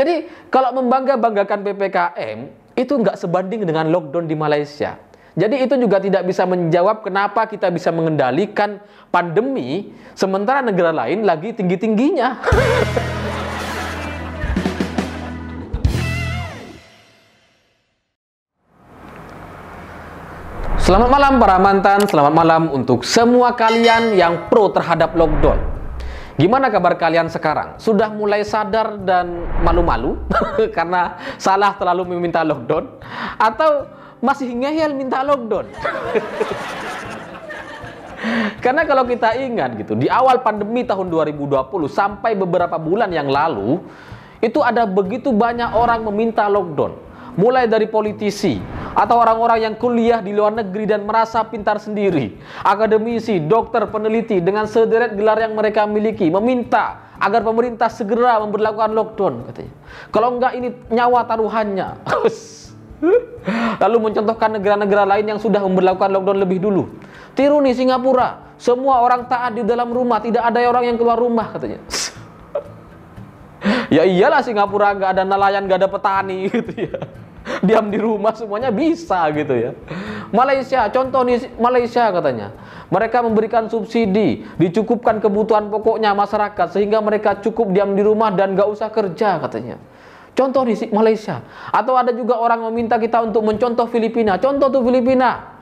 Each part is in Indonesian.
Jadi kalau membangga-banggakan PPKM itu nggak sebanding dengan lockdown di Malaysia. Jadi itu juga tidak bisa menjawab kenapa kita bisa mengendalikan pandemi sementara negara lain lagi tinggi-tingginya. Selamat malam para mantan, selamat malam untuk semua kalian yang pro terhadap lockdown. Gimana kabar kalian sekarang? Sudah mulai sadar dan malu-malu karena salah terlalu meminta lockdown? Atau masih ngeyel minta lockdown? Karena kalau kita ingat gitu, di awal pandemi tahun 2020 sampai beberapa bulan yang lalu, itu ada begitu banyak orang meminta lockdown. Mulai dari politisi, atau orang-orang yang kuliah di luar negeri dan merasa pintar sendiri, akademisi, dokter, peneliti dengan sederet gelar yang mereka miliki meminta agar pemerintah segera memberlakukan lockdown, katanya. Kalau enggak ini nyawa taruhannya. Lalu mencontohkan negara-negara lain yang sudah memberlakukan lockdown lebih dulu. Tiru nih Singapura, semua orang taat di dalam rumah, tidak ada orang yang keluar rumah, katanya. Ya iyalah, Singapura nggak ada nelayan, nggak ada petani gitu ya. Diam di rumah semuanya bisa gitu ya. Malaysia, contoh nih Malaysia katanya. Mereka memberikan subsidi, dicukupkan kebutuhan pokoknya masyarakat sehingga mereka cukup diam di rumah dan nggak usah kerja katanya. Contoh di Malaysia. Atau ada juga orang meminta kita untuk mencontoh Filipina. Contoh tuh Filipina.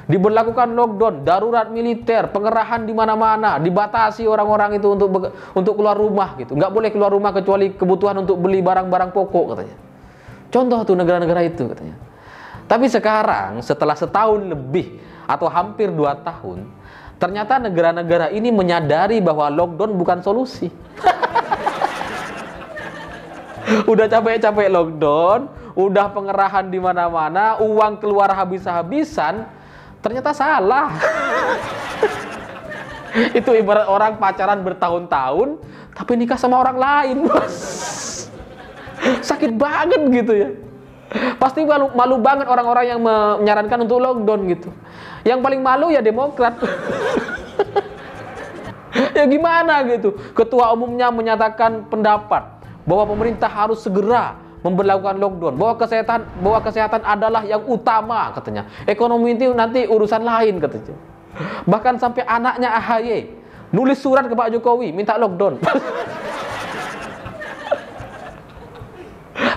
Diberlakukan lockdown, darurat militer, pengerahan di mana-mana, dibatasi orang-orang itu untuk keluar rumah gitu. Nggak boleh keluar rumah kecuali kebutuhan untuk beli barang-barang pokok katanya. Contoh tuh negara-negara itu katanya. Tapi sekarang setelah setahun lebih atau hampir 2 tahun, ternyata negara-negara ini menyadari bahwa lockdown bukan solusi. Udah capek-capek lockdown, udah pengerahan di mana-mana, uang keluar habis-habisan, ternyata salah. Itu ibarat orang pacaran bertahun-tahun tapi nikah sama orang lain, bos. Sakit banget gitu ya. Pasti malu banget orang-orang yang menyarankan untuk lockdown gitu. Yang paling malu ya Demokrat. Ya gimana gitu, ketua umumnya menyatakan pendapat bahwa pemerintah harus segera memberlakukan lockdown, bahwa kesehatan adalah yang utama katanya. Ekonomi itu nanti urusan lain katanya. Bahkan sampai anaknya AHY nulis surat ke Pak Jokowi minta lockdown.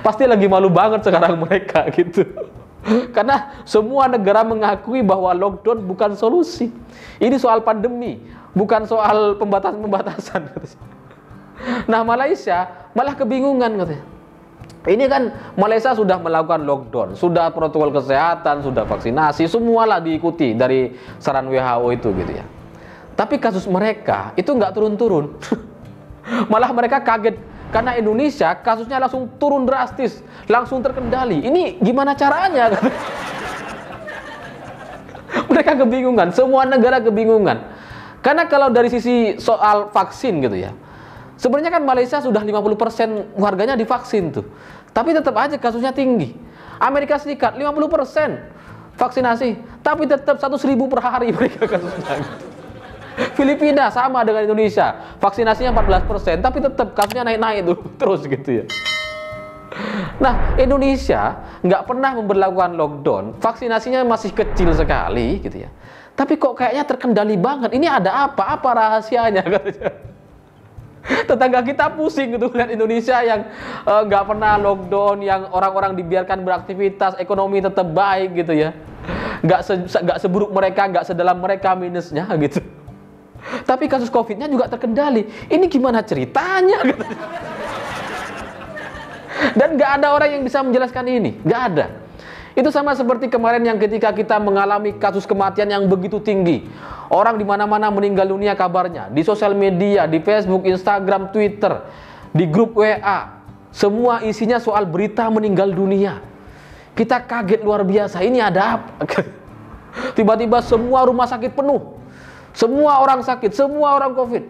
Pasti lagi malu banget sekarang mereka gitu. Karena semua negara mengakui bahwa lockdown bukan solusi. Ini soal pandemi, bukan soal pembatasan-pembatasan. Nah, Malaysia malah kebingungan katanya. Ini kan Malaysia sudah melakukan lockdown, sudah protokol kesehatan, sudah vaksinasi, semualah diikuti dari saran WHO itu gitu ya. Tapi kasus mereka itu nggak turun-turun. Malah mereka kaget karena Indonesia kasusnya langsung turun drastis, langsung terkendali. Ini gimana caranya? Mereka kebingungan, semua negara kebingungan. Karena kalau dari sisi soal vaksin gitu ya, sebenarnya kan Malaysia sudah 50% warganya divaksin tuh. Tapi tetap aja kasusnya tinggi. Amerika Serikat 50% vaksinasi, tapi tetap 100.000 per hari mereka kasusnya. Filipina sama dengan Indonesia, vaksinasinya 14%, tapi tetap kasusnya naik-naik tuh terus gitu ya. Nah, Indonesia nggak pernah memberlakukan lockdown, vaksinasinya masih kecil sekali gitu ya. Tapi kok kayaknya terkendali banget. Ini ada apa? Apa rahasianya katanya. Tetangga kita pusing gitu lihat Indonesia yang nggak pernah lockdown, yang orang-orang dibiarkan beraktivitas, ekonomi tetap baik gitu ya. Nggak seburuk mereka, nggak sedalam mereka minusnya gitu. Tapi kasus COVID-nya juga terkendali. Ini gimana ceritanya? Dan nggak ada orang yang bisa menjelaskan ini, nggak ada. Itu sama seperti kemarin yang ketika kita mengalami kasus kematian yang begitu tinggi. Orang di mana-mana meninggal dunia kabarnya. Di sosial media, di Facebook, Instagram, Twitter, di grup WA. Semua isinya soal berita meninggal dunia. Kita kaget luar biasa. Ini ada apa? Tiba-tiba semua rumah sakit penuh. Semua orang sakit, semua orang COVID.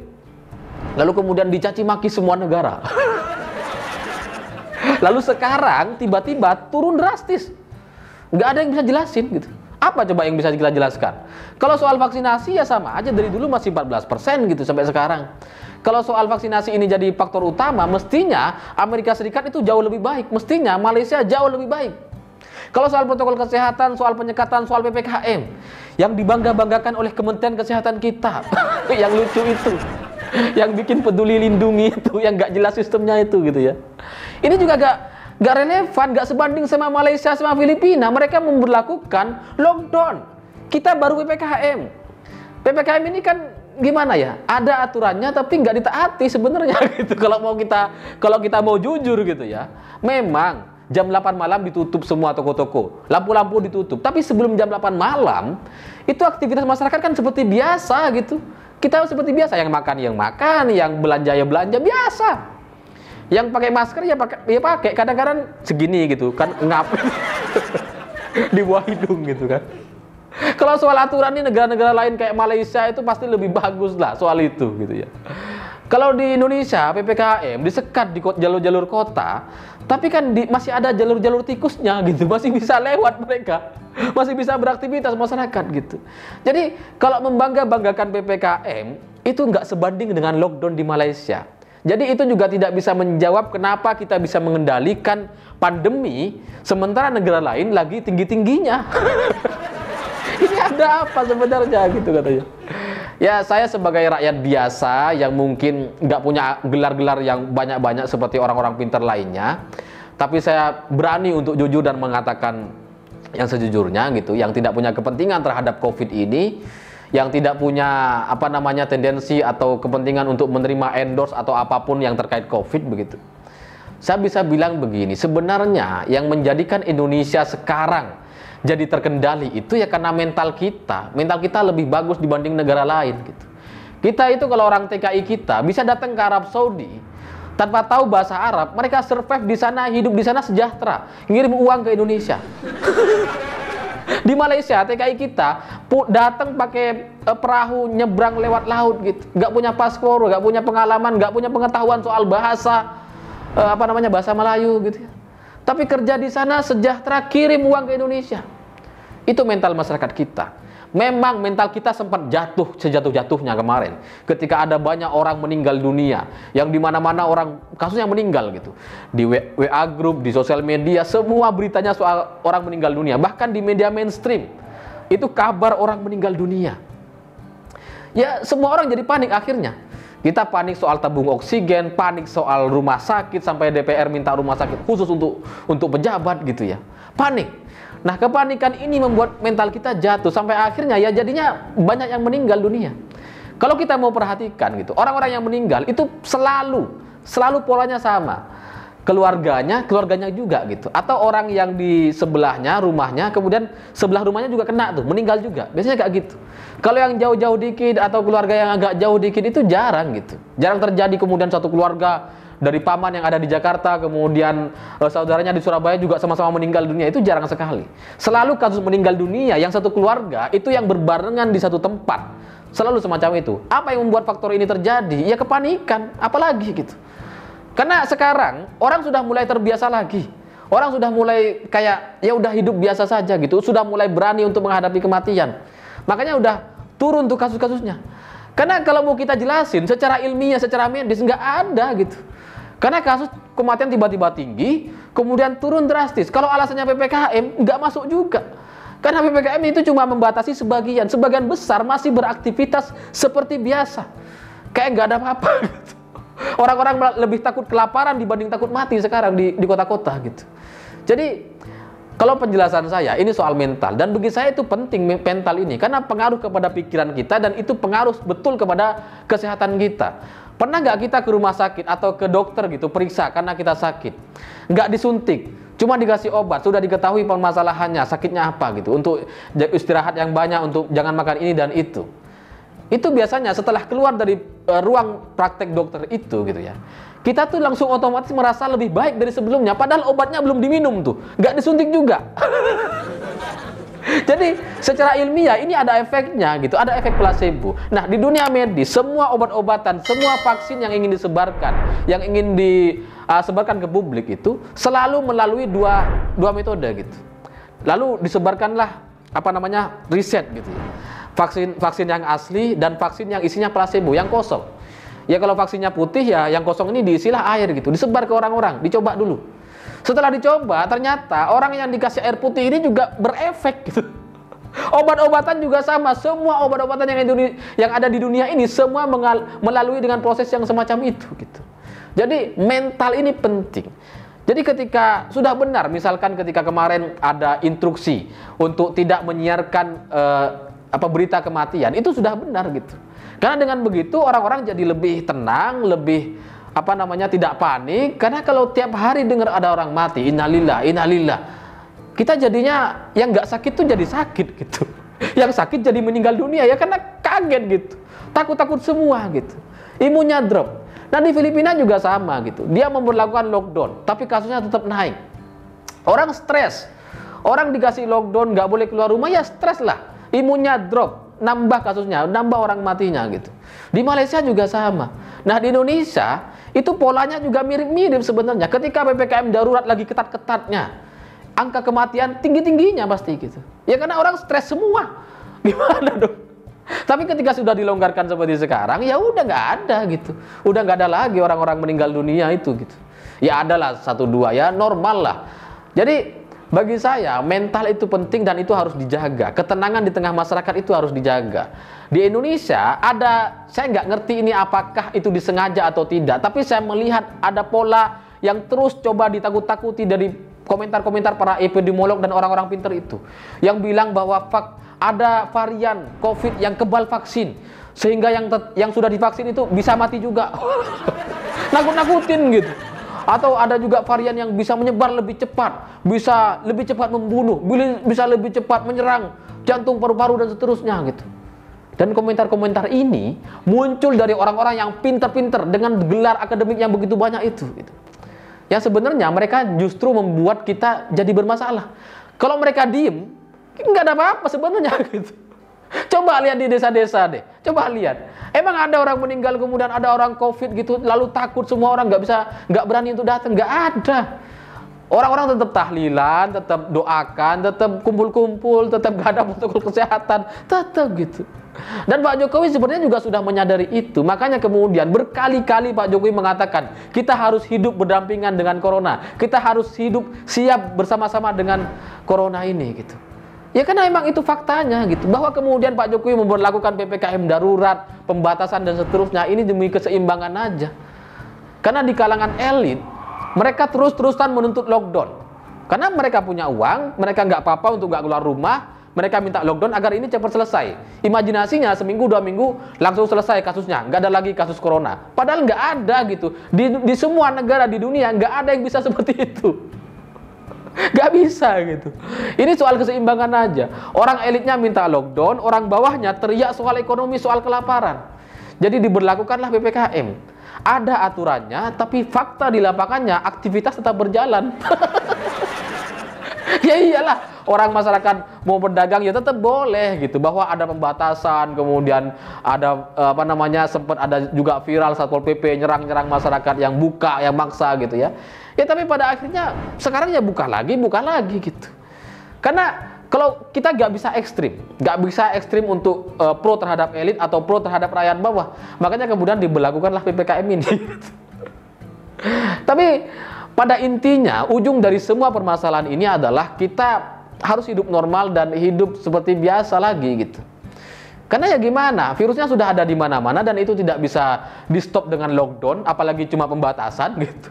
Lalu kemudian dicaci maki semua negara. Lalu sekarang tiba-tiba turun drastis. Nggak ada yang bisa jelasin gitu. Apa coba yang bisa kita jelaskan? Kalau soal vaksinasi ya sama aja, dari dulu masih 14% gitu sampai sekarang. Kalau soal vaksinasi ini jadi faktor utama, mestinya Amerika Serikat itu jauh lebih baik, mestinya Malaysia jauh lebih baik. Kalau soal protokol kesehatan, soal penyekatan, soal PPKM, yang dibangga-banggakan oleh Kementerian Kesehatan kita, yang lucu itu, yang bikin peduli lindungi itu, yang nggak jelas sistemnya itu gitu ya. Ini juga nggak relevan, nggak sebanding sama Malaysia sama Filipina. Mereka memberlakukan lockdown, kita baru PPKM. PPKM ini kan gimana ya? Ada aturannya tapi nggak ditaati sebenarnya gitu. Kalau kita mau jujur gitu ya, memang jam 8 malam ditutup semua toko-toko, lampu-lampu ditutup. Tapi sebelum jam 8 malam, itu aktivitas masyarakat kan seperti biasa gitu. Kita seperti biasa, yang makan, yang belanja ya belanja biasa. Yang pakai masker ya pakai. Kadang-kadang segini gitu kan, ngap di bawah hidung gitu kan. Kalau soal aturan ini negara-negara lain kayak Malaysia itu pasti lebih bagus lah soal itu gitu ya. Kalau di Indonesia PPKM disekat di jalur-jalur kota, tapi kan masih ada jalur-jalur tikusnya gitu, masih bisa lewat mereka, masih bisa beraktivitas masyarakat gitu. Jadi kalau membangga-banggakan PPKM itu nggak sebanding dengan lockdown di Malaysia. Jadi itu juga tidak bisa menjawab kenapa kita bisa mengendalikan pandemi sementara negara lain lagi tinggi-tingginya. Ini ada apa sebenarnya gitu katanya. Ya, saya sebagai rakyat biasa yang mungkin nggak punya gelar-gelar yang banyak-banyak seperti orang-orang pintar lainnya, tapi saya berani untuk jujur dan mengatakan yang sejujurnya gitu, yang tidak punya kepentingan terhadap COVID ini, yang tidak punya tendensi atau kepentingan untuk menerima endorse atau apapun yang terkait COVID begitu. Saya bisa bilang begini, sebenarnya yang menjadikan Indonesia sekarang jadi terkendali itu ya karena mental kita lebih bagus dibanding negara lain gitu. Kita itu kalau orang TKI kita bisa datang ke Arab Saudi tanpa tahu bahasa Arab, mereka survive di sana, hidup di sana sejahtera, ngirim uang ke Indonesia. Di Malaysia TKI kita datang pakai perahu nyebrang lewat laut gitu, nggak punya paspor, nggak punya pengalaman, nggak punya pengetahuan soal bahasa bahasa Melayu gitu ya. Tapi kerja di sana sejahtera, kirim uang ke Indonesia. Itu mental masyarakat kita. Memang mental kita sempat jatuh sejatuh-jatuhnya kemarin ketika ada banyak orang meninggal dunia, yang dimana-mana orang kasusnya meninggal gitu. Di WA group, di sosial media, semua beritanya soal orang meninggal dunia. Bahkan di media mainstream itu kabar orang meninggal dunia. Ya semua orang jadi panik akhirnya. Kita panik soal tabung oksigen, panik soal rumah sakit, sampai DPR minta rumah sakit khusus untuk pejabat gitu ya. Panik. Nah, kepanikan ini membuat mental kita jatuh sampai akhirnya ya jadinya banyak yang meninggal dunia. Kalau kita mau perhatikan gitu, orang-orang yang meninggal itu selalu polanya sama. Keluarganya juga gitu. Atau orang yang di sebelahnya rumahnya, kemudian sebelah rumahnya juga kena tuh, meninggal juga. Biasanya kayak gitu. Kalau yang jauh-jauh dikit atau keluarga yang agak jauh dikit itu jarang gitu. Jarang terjadi kemudian satu keluarga dari paman yang ada di Jakarta, kemudian saudaranya di Surabaya juga sama-sama meninggal dunia, itu jarang sekali. Selalu kasus meninggal dunia yang satu keluarga itu yang berbarengan di satu tempat. Selalu semacam itu. Apa yang membuat faktor ini terjadi? Ya kepanikan, apalagi gitu. Karena sekarang orang sudah mulai terbiasa lagi. Orang sudah mulai kayak ya udah hidup biasa saja gitu, sudah mulai berani untuk menghadapi kematian. Makanya udah turun tuh kasus-kasusnya. Karena kalau mau kita jelasin secara ilmiah, secara medis nggak ada gitu. Karena kasus kematian tiba-tiba tinggi, kemudian turun drastis. Kalau alasannya PPKM, nggak masuk juga. Karena PPKM itu cuma membatasi sebagian besar masih beraktivitas seperti biasa. Kayak nggak ada apa-apa gitu. Orang-orang lebih takut kelaparan dibanding takut mati sekarang di kota-kota gitu. Jadi, kalau penjelasan saya, ini soal mental. Dan bagi saya itu penting mental ini. Karena pengaruh kepada pikiran kita dan itu pengaruh betul kepada kesehatan kita. Pernah nggak kita ke rumah sakit atau ke dokter gitu periksa karena kita sakit, nggak disuntik, cuma dikasih obat, sudah diketahui permasalahannya, sakitnya apa gitu, untuk istirahat yang banyak, untuk jangan makan ini dan itu. Itu biasanya setelah keluar dari ruang praktek dokter itu gitu ya, kita tuh langsung otomatis merasa lebih baik dari sebelumnya, padahal obatnya belum diminum tuh, nggak disuntik juga. Jadi secara ilmiah ini ada efeknya gitu, ada efek placebo. Nah, di dunia medis semua obat-obatan, semua vaksin yang ingin disebarkan, yang ingin disebarkan ke publik itu selalu melalui dua metode gitu. Lalu disebarkanlah riset gitu ya. Vaksin yang asli dan vaksin yang isinya placebo, yang kosong. Ya kalau vaksinnya putih ya yang kosong ini diisilah air gitu, disebar ke orang-orang, dicoba dulu. Setelah dicoba ternyata orang yang dikasih air putih ini juga berefek gitu. Obat-obatan juga sama, semua obat-obatan yang ada di dunia ini semua melalui dengan proses yang semacam itu gitu. Jadi mental ini penting. Jadi ketika sudah benar, misalkan ketika kemarin ada instruksi untuk tidak menyiarkan berita kematian, itu sudah benar gitu. Karena dengan begitu orang-orang jadi lebih tenang, lebih tidak panik. Karena kalau tiap hari dengar ada orang mati, innalillah, innalillah, kita jadinya yang nggak sakit tuh jadi sakit gitu. Yang sakit jadi meninggal dunia ya karena kaget gitu, takut-takut semua gitu, imunnya drop. Nah di Filipina juga sama gitu, dia memberlakukan lockdown, tapi kasusnya tetap naik. Orang stres, orang dikasih lockdown nggak boleh keluar rumah ya stres lah, imunnya drop, nambah kasusnya, nambah orang matinya gitu. Di Malaysia juga sama. Nah di Indonesia itu polanya juga mirip-mirip sebenarnya. Ketika PPKM darurat lagi ketat-ketatnya, angka kematian tinggi-tingginya pasti gitu. Ya karena orang stres semua. Gimana dong? Tapi ketika sudah dilonggarkan seperti sekarang, ya udah nggak ada gitu. Udah nggak ada lagi orang-orang meninggal dunia itu gitu. Ya adalah 1-2 ya normal lah. Jadi bagi saya mental itu penting dan itu harus dijaga. Ketenangan di tengah masyarakat itu harus dijaga. Di Indonesia ada, saya nggak ngerti ini apakah itu disengaja atau tidak. Tapi saya melihat ada pola yang terus coba ditakut-takuti dari komentar-komentar para epidemiolog dan orang-orang pintar itu. Yang bilang bahwa ada varian COVID yang kebal vaksin, sehingga yang sudah divaksin itu bisa mati juga. Nakut-nakutin gitu. Atau ada juga varian yang bisa menyebar lebih cepat, bisa lebih cepat membunuh, bisa lebih cepat menyerang jantung, paru-paru dan seterusnya gitu. Dan komentar-komentar ini muncul dari orang-orang yang pintar-pintar dengan gelar akademik yang begitu banyak itu gitu. Yang sebenarnya mereka justru membuat kita jadi bermasalah. Kalau mereka diem, nggak ada apa-apa sebenarnya gitu. Coba lihat di desa-desa deh. Coba lihat. Emang ada orang meninggal kemudian ada orang COVID gitu, lalu takut semua orang nggak berani untuk datang? Nggak ada. Orang-orang tetap tahlilan, tetap doakan, tetap kumpul-kumpul, tetap nggak ada protokol kesehatan, tetap gitu. Dan Pak Jokowi sebenarnya juga sudah menyadari itu. Makanya kemudian berkali-kali Pak Jokowi mengatakan kita harus hidup berdampingan dengan corona. Kita harus hidup siap bersama-sama dengan corona ini gitu. Ya karena memang itu faktanya gitu. Bahwa kemudian Pak Jokowi memberlakukan PPKM darurat, pembatasan dan seterusnya ini demi keseimbangan aja. Karena di kalangan elit mereka terus-terusan menuntut lockdown. Karena mereka punya uang, mereka nggak apa-apa untuk nggak keluar rumah. Mereka minta lockdown agar ini cepat selesai. Imajinasinya seminggu 2 minggu langsung selesai kasusnya, nggak ada lagi kasus corona. Padahal nggak ada gitu. Di semua negara di dunia nggak ada yang bisa seperti itu. Nggak bisa gitu. Ini soal keseimbangan aja. Orang elitnya minta lockdown, orang bawahnya teriak soal ekonomi, soal kelaparan. Jadi diberlakukanlah PPKM. Ada aturannya, tapi fakta di lapangannya aktivitas tetap berjalan. Ya iyalah, orang masyarakat mau berdagang ya tetap boleh gitu, bahwa ada pembatasan, kemudian ada sempat ada juga viral Satpol PP nyerang-nyerang masyarakat yang buka, yang maksa gitu ya. Ya tapi pada akhirnya sekarang ya buka lagi gitu. Karena kalau kita nggak bisa ekstrim untuk pro terhadap elit atau pro terhadap rakyat bawah, makanya kemudian diberlakukanlah PPKM ini. Tapi pada intinya, ujung dari semua permasalahan ini adalah kita harus hidup normal dan hidup seperti biasa lagi gitu. Karena ya gimana, virusnya sudah ada di mana-mana dan itu tidak bisa di-stop dengan lockdown, apalagi cuma pembatasan gitu.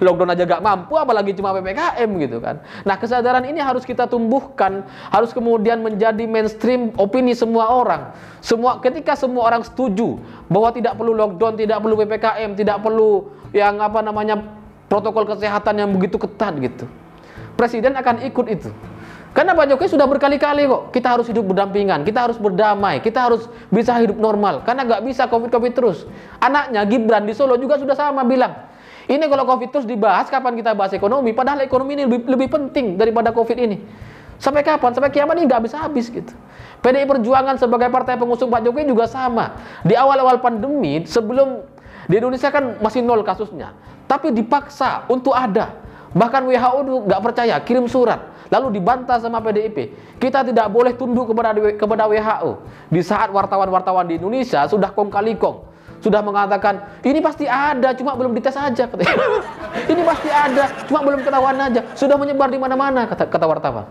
Lockdown aja gak mampu, apalagi cuma PPKM gitu kan. Nah kesadaran ini harus kita tumbuhkan, harus kemudian menjadi mainstream opini semua orang. Ketika semua orang setuju bahwa tidak perlu lockdown, tidak perlu PPKM, tidak perlu yang protokol kesehatan yang begitu ketat gitu, Presiden akan ikut itu. Karena Pak Jokowi sudah berkali-kali kok, kita harus hidup berdampingan, kita harus berdamai, kita harus bisa hidup normal. Karena nggak bisa COVID terus. Anaknya Gibran di Solo juga sudah sama bilang, ini kalau COVID terus dibahas, kapan kita bahas ekonomi? Padahal ekonomi ini lebih penting daripada COVID ini. Sampai kapan? Sampai kiamat ini nggak habis-habis gitu. PDI Perjuangan sebagai partai pengusung Pak Jokowi juga sama. Di awal-awal pandemi, sebelum di Indonesia kan masih 0 kasusnya, tapi dipaksa untuk ada. Bahkan WHO nggak percaya, kirim surat. lalu dibantah sama PDIP. Kita tidak boleh tunduk kepada WHO. Di saat wartawan-wartawan di Indonesia sudah kong kali kong, sudah mengatakan ini pasti ada, cuma belum dites aja. Ini pasti ada, cuma belum ketahuan aja. Sudah menyebar di mana-mana, kata wartawan.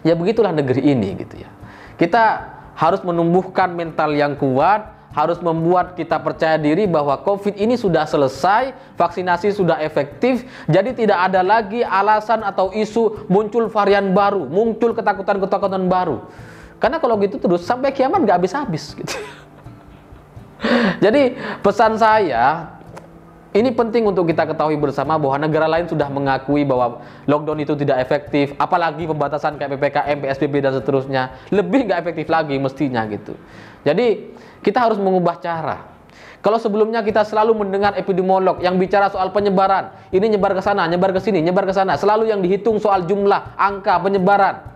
Ya begitulah negeri ini gitu ya. Kita harus menumbuhkan mental yang kuat, harus membuat kita percaya diri bahwa COVID ini sudah selesai, vaksinasi sudah efektif, jadi tidak ada lagi alasan atau isu muncul varian baru, muncul ketakutan-ketakutan baru. Karena kalau gitu terus sampai kiamat nggak habis-habis gitu. Jadi pesan saya, ini penting untuk kita ketahui bersama bahwa negara lain sudah mengakui bahwa lockdown itu tidak efektif, apalagi pembatasan kayak PPKM, PSBB dan seterusnya, lebih nggak efektif lagi mestinya gitu. Jadi kita harus mengubah cara. Kalau sebelumnya kita selalu mendengar epidemiolog yang bicara soal penyebaran, ini nyebar ke sana, nyebar ke sini, nyebar ke sana, selalu yang dihitung soal jumlah, angka penyebaran.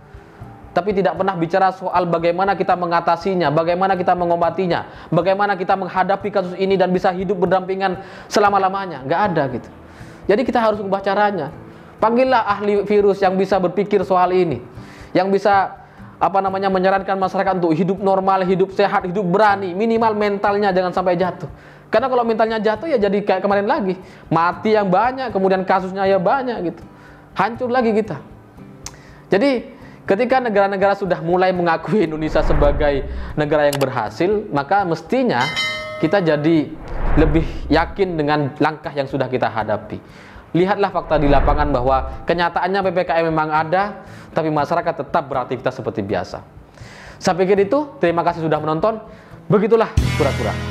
Tapi tidak pernah bicara soal bagaimana kita mengatasinya, bagaimana kita mengobatinya, bagaimana kita menghadapi kasus ini dan bisa hidup berdampingan selama-lamanya. Nggak ada gitu. Jadi kita harus ubah caranya. Panggillah ahli virus yang bisa berpikir soal ini, yang bisa menyarankan masyarakat untuk hidup normal, hidup sehat, hidup berani, minimal mentalnya jangan sampai jatuh. Karena kalau mentalnya jatuh ya jadi kayak kemarin lagi, mati yang banyak, kemudian kasusnya ya banyak gitu, hancur lagi kita. Jadi ketika negara-negara sudah mulai mengakui Indonesia sebagai negara yang berhasil, maka mestinya kita jadi lebih yakin dengan langkah yang sudah kita hadapi. Lihatlah fakta di lapangan bahwa kenyataannya PPKM memang ada, tapi masyarakat tetap beraktivitas seperti biasa. Saya pikir itu, terima kasih sudah menonton. Begitulah kura-kura.